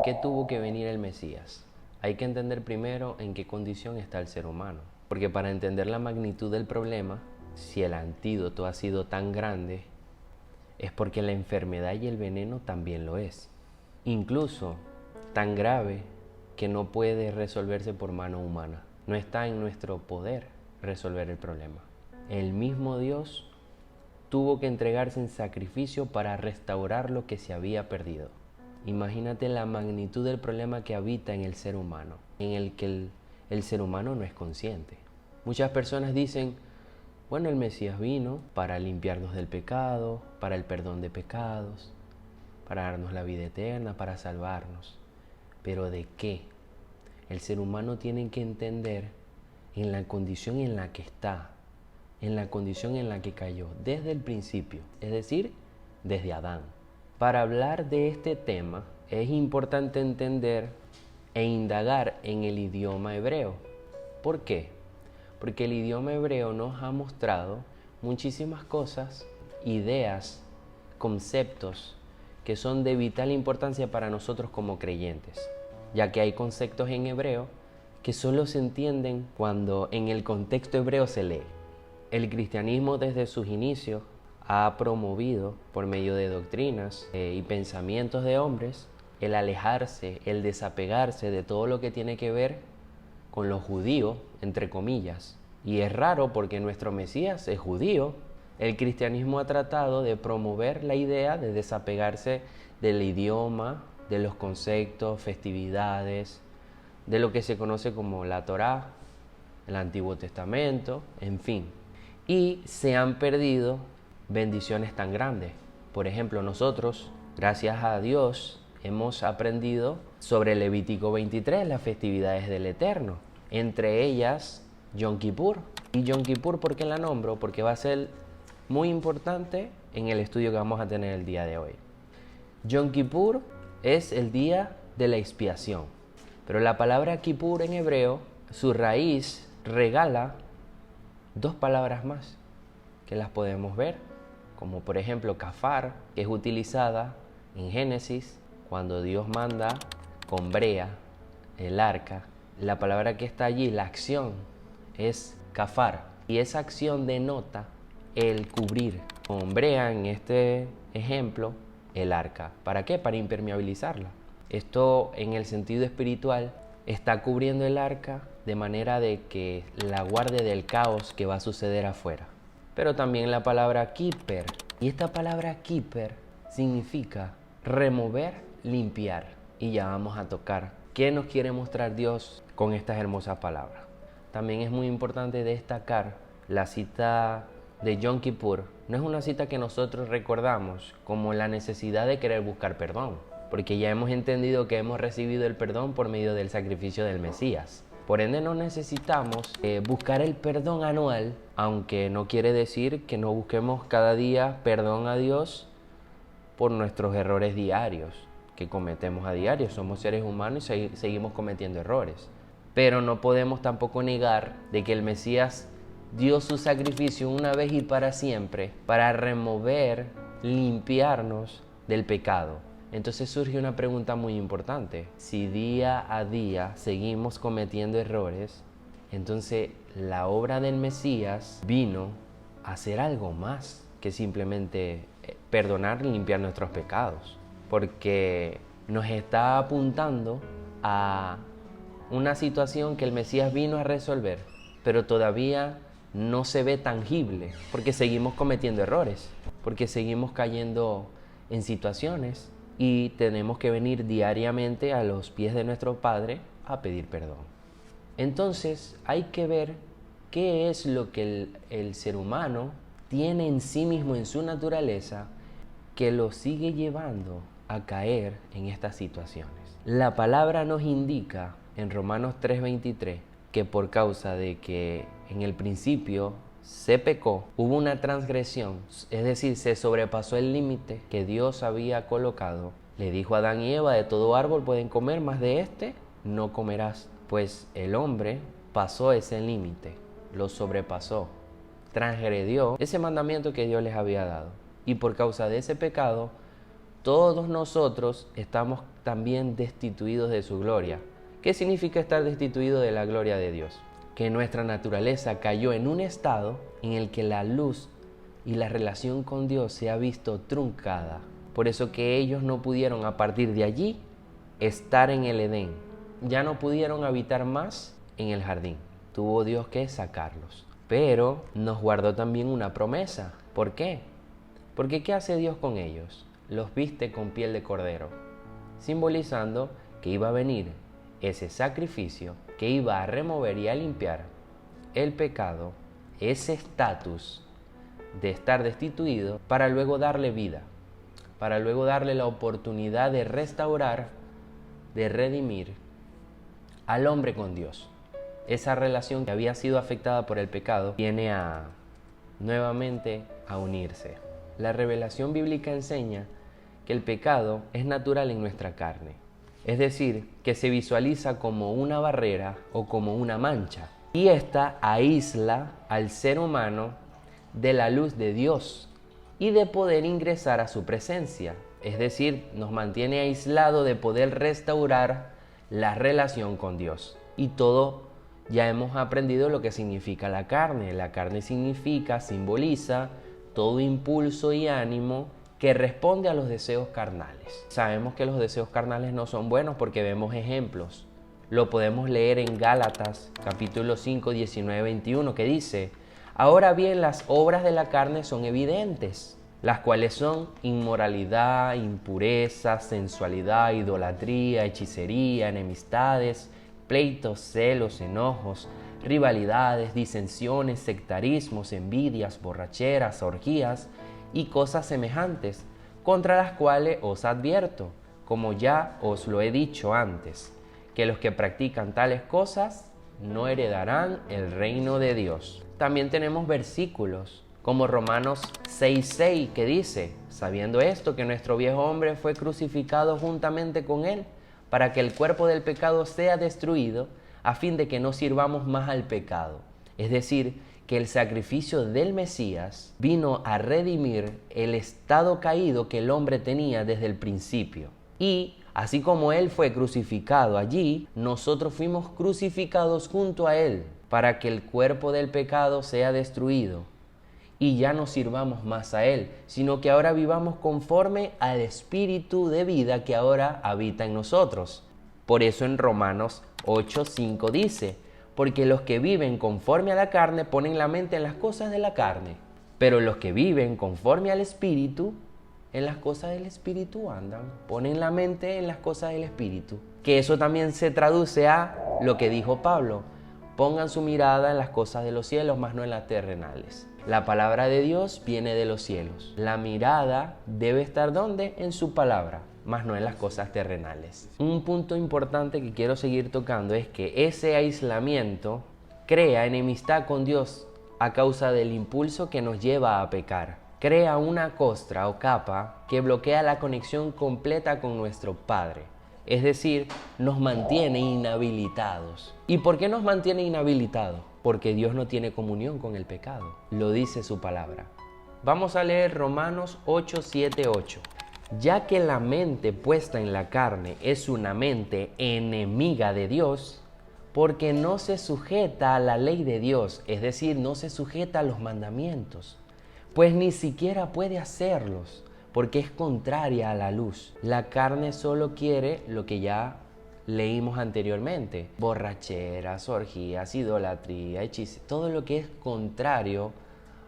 qué tuvo que venir el Mesías? Hay que entender primero en qué condición está el ser humano. Porque para entender la magnitud del problema, si el antídoto ha sido tan grande, es porque la enfermedad y el veneno también lo es. Incluso tan grave que no puede resolverse por mano humana. No está en nuestro poder resolver el problema. El mismo Dios tuvo que entregarse en sacrificio para restaurar lo que se había perdido. Imagínate la magnitud del problema que habita en el ser humano, en el que el ser humano no es consciente. Muchas personas dicen, bueno, el Mesías vino para limpiarnos del pecado, para el perdón de pecados, para darnos la vida eterna, para salvarnos. ¿Pero de qué? El ser humano tiene que entender en la condición en la que está, en la condición en la que cayó desde el principio, es decir, desde Adán. Para hablar de este tema es importante entender e indagar en el idioma hebreo. ¿Por qué? Porque el idioma hebreo nos ha mostrado muchísimas cosas, ideas, conceptos que son de vital importancia para nosotros como creyentes, ya que hay conceptos en hebreo que solo se entienden cuando en el contexto hebreo se lee. El cristianismo desde sus inicios ha promovido por medio de doctrinas y pensamientos de hombres el alejarse, el desapegarse de todo lo que tiene que ver con lo judío, entre comillas. Y es raro porque nuestro Mesías es judío. El cristianismo ha tratado de promover la idea de desapegarse del idioma, de los conceptos, festividades, de lo que se conoce como la Torá, el Antiguo Testamento, en fin. Y se han perdido bendiciones tan grandes. Por ejemplo, nosotros, gracias a Dios, hemos aprendido sobre Levítico 23, las festividades del Eterno. Entre ellas, Yom Kippur. Y Yom Kippur, ¿por qué la nombro? Porque va a ser muy importante en el estudio que vamos a tener el día de hoy. Yom Kippur es el día de la expiación. Pero la palabra Kippur en hebreo, su raíz regala dos palabras más que las podemos ver, como por ejemplo kafar, que es utilizada en Génesis cuando Dios manda con brea el arca. La palabra que está allí, la acción, es kafar, y esa acción denota el cubrir con brea, en este ejemplo, el arca. ¿Para qué? Para impermeabilizarla. Esto en el sentido espiritual está cubriendo el arca de manera de que la guarde del caos que va a suceder afuera. Pero también la palabra kiper, y esta palabra kiper significa remover, limpiar. Y ya vamos a tocar qué nos quiere mostrar Dios con estas hermosas palabras. También es muy importante destacar la cita de Yom Kippur. No es una cita que nosotros recordamos como la necesidad de querer buscar perdón, porque ya hemos entendido que hemos recibido el perdón por medio del sacrificio del Mesías. Por ende no necesitamos buscar el perdón anual, aunque no quiere decir que no busquemos cada día perdón a Dios por nuestros errores diarios que cometemos a diario. Somos seres humanos y seguimos cometiendo errores. Pero no podemos tampoco negar de que el Mesías dio su sacrificio una vez y para siempre para remover, limpiarnos del pecado. Entonces surge una pregunta muy importante. Si día a día seguimos cometiendo errores, entonces la obra del Mesías vino a hacer algo más que simplemente perdonar y limpiar nuestros pecados. Porque nos está apuntando a una situación que el Mesías vino a resolver, pero todavía no se ve tangible, porque seguimos cometiendo errores, porque seguimos cayendo en situaciones y tenemos que venir diariamente a los pies de nuestro Padre a pedir perdón. Entonces hay que ver qué es lo que el ser humano tiene en sí mismo, en su naturaleza, que lo sigue llevando a caer en estas situaciones. La palabra nos indica en Romanos 3:23 que por causa de que en el principio se pecó, hubo una transgresión, es decir, se sobrepasó el límite que Dios había colocado. Le dijo a Adán y Eva, de todo árbol pueden comer, mas de este no comerás. Pues el hombre pasó ese límite, lo sobrepasó, transgredió ese mandamiento que Dios les había dado. Y por causa de ese pecado, todos nosotros estamos también destituidos de su gloria. ¿Qué significa estar destituido de la gloria de Dios? Que nuestra naturaleza cayó en un estado en el que la luz y la relación con Dios se ha visto truncada. Por eso que ellos no pudieron a partir de allí estar en el Edén. Ya no pudieron habitar más en el jardín. Tuvo Dios que sacarlos. Pero nos guardó también una promesa. ¿Por qué? Porque ¿qué hace Dios con ellos? Los viste con piel de cordero, simbolizando que iba a venir ese sacrificio que iba a remover y a limpiar el pecado, ese estatus de estar destituido, para luego darle vida, para luego darle la oportunidad de restaurar, de redimir al hombre con Dios. Esa relación que había sido afectada por el pecado viene nuevamente a unirse. La revelación bíblica enseña que el pecado es natural en nuestra carne, es decir, que se visualiza como una barrera o como una mancha, y esta aísla al ser humano de la luz de Dios y de poder ingresar a su presencia, es decir, nos mantiene aislado de poder restaurar la relación con Dios. Y todo ya hemos aprendido lo que significa la carne. La carne simboliza todo impulso y ánimo que responde a los deseos carnales. Sabemos que los deseos carnales no son buenos porque vemos ejemplos. Lo podemos leer en Gálatas capítulo 5, 19, 21, que dice: ahora bien, las obras de la carne son evidentes, las cuales son inmoralidad, impureza, sensualidad, idolatría, hechicería, enemistades, pleitos, celos, enojos, rivalidades, disensiones, sectarismos, envidias, borracheras, orgías y cosas semejantes, contra las cuales os advierto, como ya os lo he dicho antes, que los que practican tales cosas no heredarán el reino de Dios. También tenemos versículos como Romanos 6:6 que dice: sabiendo esto, que nuestro viejo hombre fue crucificado juntamente con él, para que el cuerpo del pecado sea destruido, a fin de que no sirvamos más al pecado. Es decir, que el sacrificio del Mesías vino a redimir el estado caído que el hombre tenía desde el principio. Y así como Él fue crucificado allí, nosotros fuimos crucificados junto a Él, para que el cuerpo del pecado sea destruido y ya no sirvamos más a Él, sino que ahora vivamos conforme al Espíritu de vida que ahora habita en nosotros. Por eso en Romanos 8:5 dice: porque los que viven conforme a la carne ponen la mente en las cosas de la carne, pero los que viven conforme al Espíritu, en las cosas del Espíritu andan, ponen la mente en las cosas del Espíritu. Que eso también se traduce a lo que dijo Pablo: pongan su mirada en las cosas de los cielos, más no en las terrenales. La palabra de Dios viene de los cielos. La mirada debe estar ¿dónde? En su palabra, más no en las cosas terrenales. Un punto importante que quiero seguir tocando es que ese aislamiento crea enemistad con Dios a causa del impulso que nos lleva a pecar. Crea una costra o capa que bloquea la conexión completa con nuestro Padre. Es decir, nos mantiene inhabilitados. ¿Y por qué nos mantiene inhabilitados? Porque Dios no tiene comunión con el pecado. Lo dice su palabra. Vamos a leer Romanos 8:7-8. Ya que la mente puesta en la carne es una mente enemiga de Dios, porque no se sujeta a la ley de Dios, es decir, no se sujeta a los mandamientos, pues ni siquiera puede hacerlos, porque es contraria a la luz. La carne solo quiere lo que ya leímos anteriormente: borracheras, orgías, idolatría, hechizos, todo lo que es contrario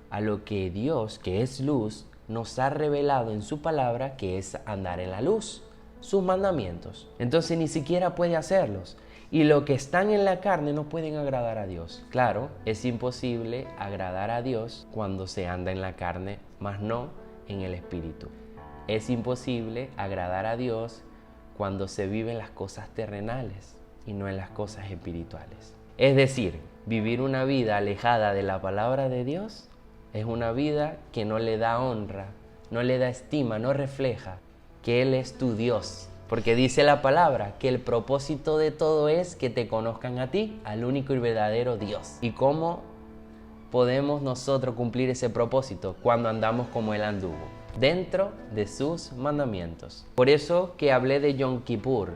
a lo que Dios, que es luz, nos ha revelado en su palabra, que es andar en la luz, sus mandamientos. Entonces ni siquiera puede hacerlos. Y lo que están en la carne no pueden agradar a Dios. Claro, es imposible agradar a Dios cuando se anda en la carne, mas no en el Espíritu. Es imposible agradar a Dios cuando se viven las cosas terrenales y no en las cosas espirituales. Es decir, vivir una vida alejada de la palabra de Dios es una vida que no le da honra, no le da estima, no refleja que Él es tu Dios. Porque dice la palabra que el propósito de todo es que te conozcan a ti, al único y verdadero Dios. ¿Y cómo podemos nosotros cumplir ese propósito? Cuando andamos como Él anduvo. dentro de sus mandamientos. Por eso que hablé de Yom Kippur,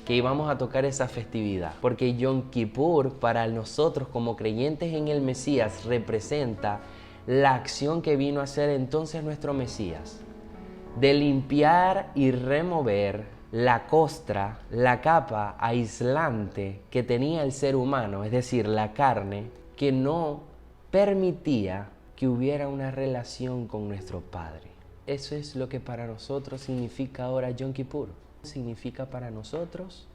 que íbamos a tocar esa festividad, porque Yom Kippur para nosotros como creyentes en el Mesías representa la acción que vino a hacer entonces nuestro Mesías, de limpiar y remover la costra, la capa aislante que tenía el ser humano, es decir, la carne, que no permitía que hubiera una relación con nuestro Padre. Eso es lo que para nosotros significa ahora Yom Kippur. Significa para nosotros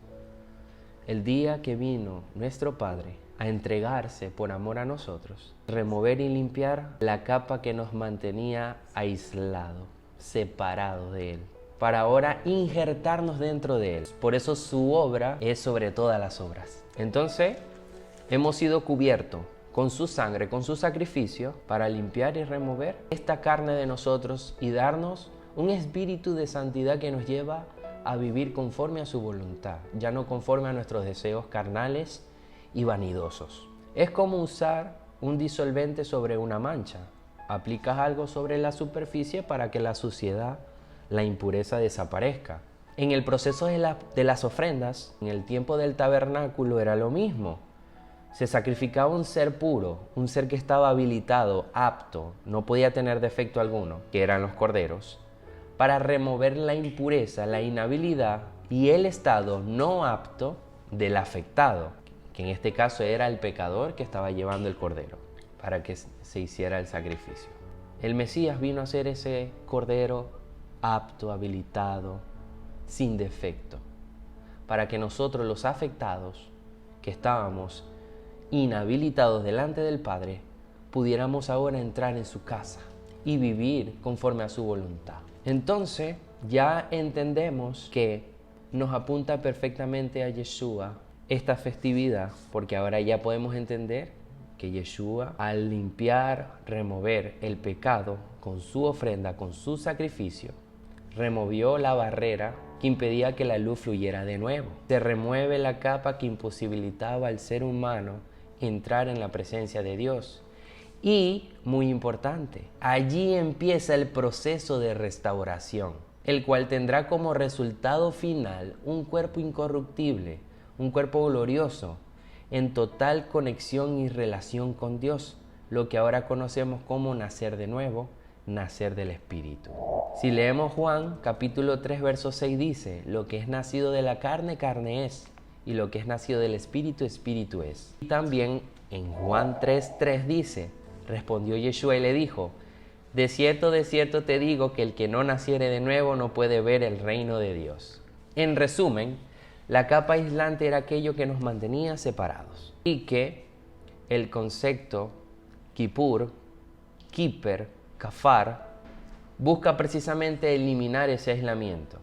el día que vino nuestro Padre a entregarse por amor a nosotros, remover y limpiar la capa que nos mantenía aislados, separados de Él, para ahora injertarnos dentro de Él. Por eso su obra es sobre todas las obras. Entonces, hemos sido cubiertos con su sangre, con su sacrificio, para limpiar y remover esta carne de nosotros y darnos un espíritu de santidad que nos lleva a vivir conforme a su voluntad, ya no conforme a nuestros deseos carnales y vanidosos. Es como usar un disolvente sobre una mancha. Aplicas algo sobre la superficie para que la suciedad, la impureza desaparezca. En el proceso de las ofrendas, en el tiempo del tabernáculo era lo mismo. Se sacrificaba un ser puro, un ser que estaba habilitado, apto, no podía tener defecto alguno, que eran los corderos, para remover la impureza, la inhabilidad y el estado no apto del afectado, que en este caso era el pecador que estaba llevando el cordero, para que se hiciera el sacrificio. El Mesías vino a ser ese cordero apto, habilitado, sin defecto, para que nosotros los afectados, que estábamos inhabilitados delante del Padre, pudiéramos ahora entrar en su casa y vivir conforme a su voluntad. Entonces ya entendemos que nos apunta perfectamente a Yeshua esta festividad, porque ahora ya podemos entender que Yeshua, al limpiar, remover el pecado con su ofrenda, con su sacrificio, removió la barrera que impedía que la luz fluyera de nuevo. Se remueve la capa que imposibilitaba al ser humano entrar en la presencia de Dios. Y, muy importante, allí empieza el proceso de restauración, el cual tendrá como resultado final un cuerpo incorruptible, un cuerpo glorioso, en total conexión y relación con Dios, lo que ahora conocemos como nacer de nuevo, nacer del Espíritu. Si leemos Juan capítulo 3 verso 6 dice, lo que es nacido de la carne, carne es, y lo que es nacido del Espíritu, Espíritu es. Y también en Juan 3:3 dice, respondió Yeshua y le dijo, de cierto te digo que el que no naciere de nuevo no puede ver el reino de Dios. En resumen, la capa aislante era aquello que nos mantenía separados. Y que el concepto Kippur, Kiper, Kafar, busca precisamente eliminar ese aislamiento.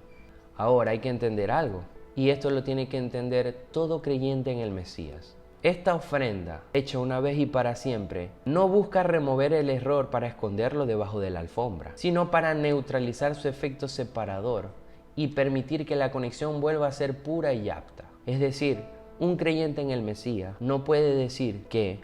Ahora hay que entender algo, y esto lo tiene que entender todo creyente en el Mesías. Esta ofrenda, hecha una vez y para siempre, no busca remover el error para esconderlo debajo de la alfombra, sino para neutralizar su efecto separador y permitir que la conexión vuelva a ser pura y apta. Es decir, un creyente en el Mesías no puede decir que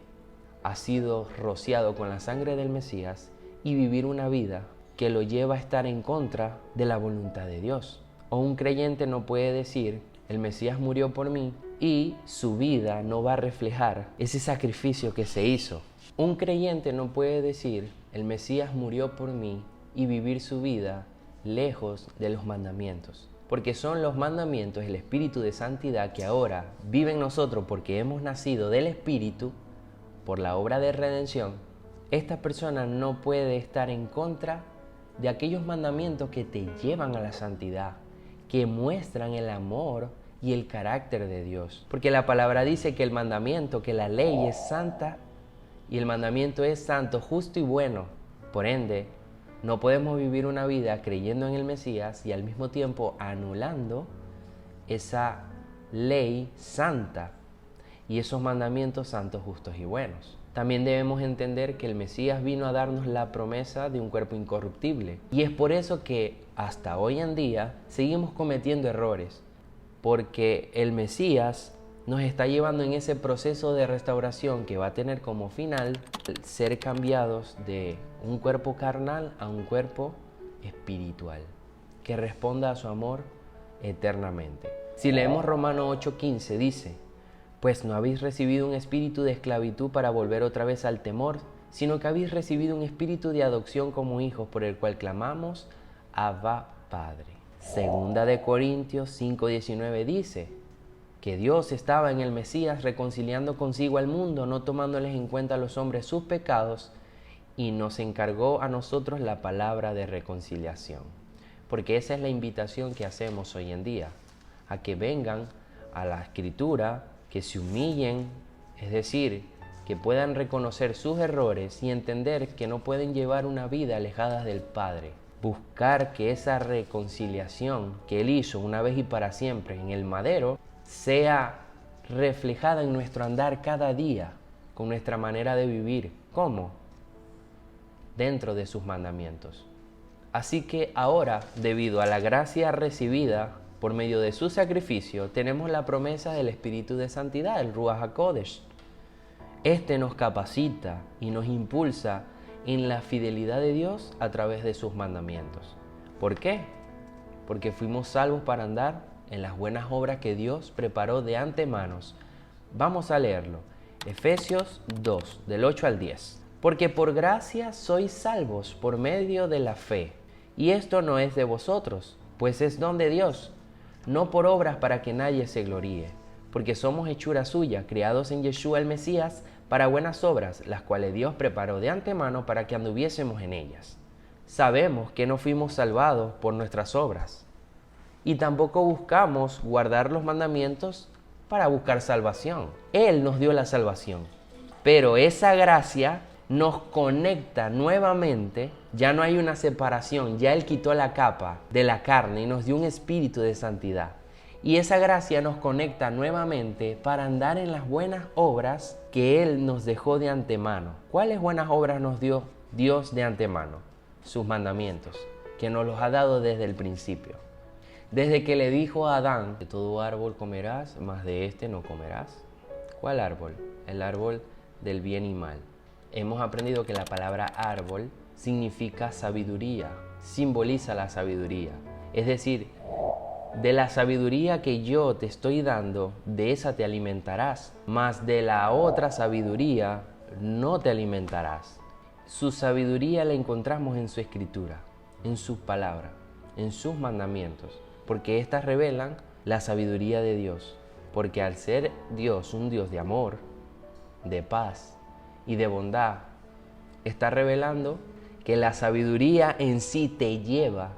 ha sido rociado con la sangre del Mesías y vivir una vida que lo lleva a estar en contra de la voluntad de Dios. O un creyente no puede decir, el Mesías murió por mí y su vida no va a reflejar ese sacrificio que se hizo. Un creyente no puede decir, el Mesías murió por mí y vivir su vida lejos de los mandamientos. Porque son los mandamientos, el Espíritu de santidad que ahora vive en nosotros porque hemos nacido del Espíritu por la obra de redención. Esta persona no puede estar en contra de aquellos mandamientos que te llevan a la santidad, que muestran el amor y el carácter de Dios. Porque la palabra dice que el mandamiento, que la ley es santa y el mandamiento es santo, justo y bueno. Por ende, no podemos vivir una vida creyendo en el Mesías y al mismo tiempo anulando esa ley santa y esos mandamientos santos, justos y buenos. También debemos entender que el Mesías vino a darnos la promesa de un cuerpo incorruptible. Y es por eso que hasta hoy en día seguimos cometiendo errores. Porque el Mesías nos está llevando en ese proceso de restauración que va a tener como final ser cambiados de un cuerpo carnal a un cuerpo espiritual, que responda a su amor eternamente. Si leemos Romanos 8:15, dice: pues no habéis recibido un espíritu de esclavitud para volver otra vez al temor, sino que habéis recibido un espíritu de adopción como hijos, por el cual clamamos: Abba, Padre. Segunda de Corintios 5:19 dice que Dios estaba en el Mesías reconciliando consigo al mundo, no tomándoles en cuenta a los hombres sus pecados, y nos encargó a nosotros la palabra de reconciliación. Porque esa es la invitación que hacemos hoy en día, a que vengan a la Escritura, que se humillen, es decir, que puedan reconocer sus errores y entender que no pueden llevar una vida alejada del Padre. Buscar que esa reconciliación que Él hizo una vez y para siempre en el madero sea reflejada en nuestro andar cada día, con nuestra manera de vivir. ¿Cómo? Dentro de sus mandamientos. Así que ahora, debido a la gracia recibida por medio de su sacrificio, tenemos la promesa del Espíritu de Santidad, el Ruach HaKodesh. Este nos capacita y nos impulsa en la fidelidad de Dios a través de sus mandamientos. ¿Por qué? Porque fuimos salvos para andar en las buenas obras que Dios preparó de antemano. Vamos a leerlo. Efesios 2, del 8 al 10. Porque por gracia sois salvos por medio de la fe. Y esto no es de vosotros, pues es don de Dios, no por obras para que nadie se gloríe, porque somos hechura suya, creados en Yeshua el Mesías, para buenas obras, las cuales Dios preparó de antemano para que anduviésemos en ellas. Sabemos que no fuimos salvados por nuestras obras, y tampoco buscamos guardar los mandamientos para buscar salvación. Él nos dio la salvación, pero esa gracia nos conecta nuevamente. Ya no hay una separación, ya Él quitó la capa de la carne y nos dio un espíritu de santidad. Y esa gracia nos conecta nuevamente para andar en las buenas obras que Él nos dejó de antemano. ¿Cuáles buenas obras nos dio Dios de antemano? Sus mandamientos, que nos los ha dado desde el principio. Desde que le dijo a Adán: de todo árbol comerás, mas de este no comerás. ¿Cuál árbol? El árbol del bien y mal. Hemos aprendido que la palabra árbol significa sabiduría, simboliza la sabiduría. Es decir, de la sabiduría que yo te estoy dando, de esa te alimentarás, mas de la otra sabiduría no te alimentarás. Su sabiduría la encontramos en su escritura, en sus palabras, en sus mandamientos, porque éstas revelan la sabiduría de Dios. Porque al ser Dios un Dios de amor, de paz y de bondad, está revelando que la sabiduría en sí te lleva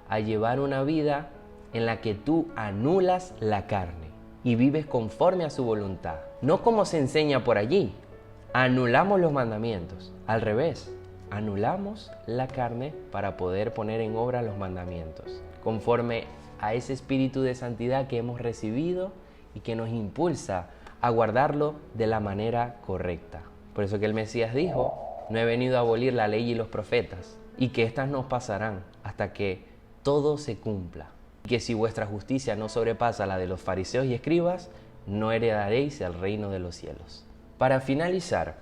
a llevar una vida en la que tú anulas la carne y vives conforme a su voluntad. No como se enseña por allí. Anulamos los mandamientos. Al revés, anulamos la carne para poder poner en obra los mandamientos, conforme a ese espíritu de santidad que hemos recibido y que nos impulsa a guardarlo de la manera correcta. Por eso que el Mesías dijo: no he venido a abolir la ley y los profetas, y que éstas no pasarán hasta que todo se cumpla. Y que si vuestra justicia no sobrepasa la de los fariseos y escribas, no heredaréis el reino de los cielos. Para finalizar,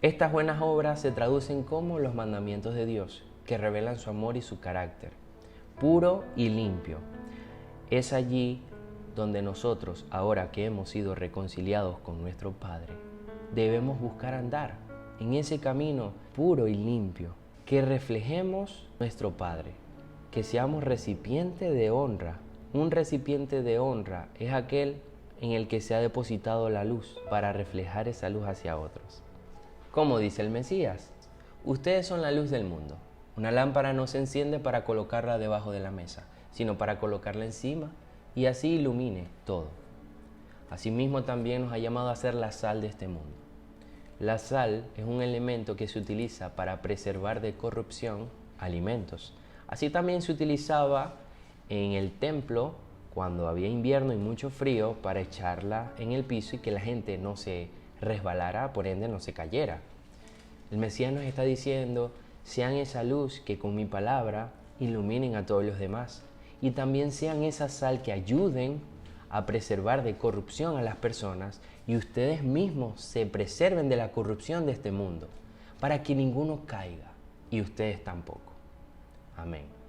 estas buenas obras se traducen como los mandamientos de Dios, que revelan su amor y su carácter, puro y limpio. Es allí donde nosotros, ahora que hemos sido reconciliados con nuestro Padre, debemos buscar andar en ese camino puro y limpio, que reflejemos nuestro Padre, que seamos recipiente de honra. Un recipiente de honra es aquel en el que se ha depositado la luz para reflejar esa luz hacia otros. Como dice el Mesías: ustedes son la luz del mundo. Una lámpara no se enciende para colocarla debajo de la mesa, sino para colocarla encima y así ilumine todo. Asimismo también nos ha llamado a ser la sal de este mundo. La sal es un elemento que se utiliza para preservar de corrupción alimentos. Así también se utilizaba en el templo cuando había invierno y mucho frío, para echarla en el piso y que la gente no se resbalara, por ende no se cayera. El Mesías nos está diciendo: sean esa luz que con mi palabra iluminen a todos los demás, y también sean esa sal que ayuden a preservar de corrupción a las personas, y ustedes mismos se preserven de la corrupción de este mundo, para que ninguno caiga y ustedes tampoco. Amén.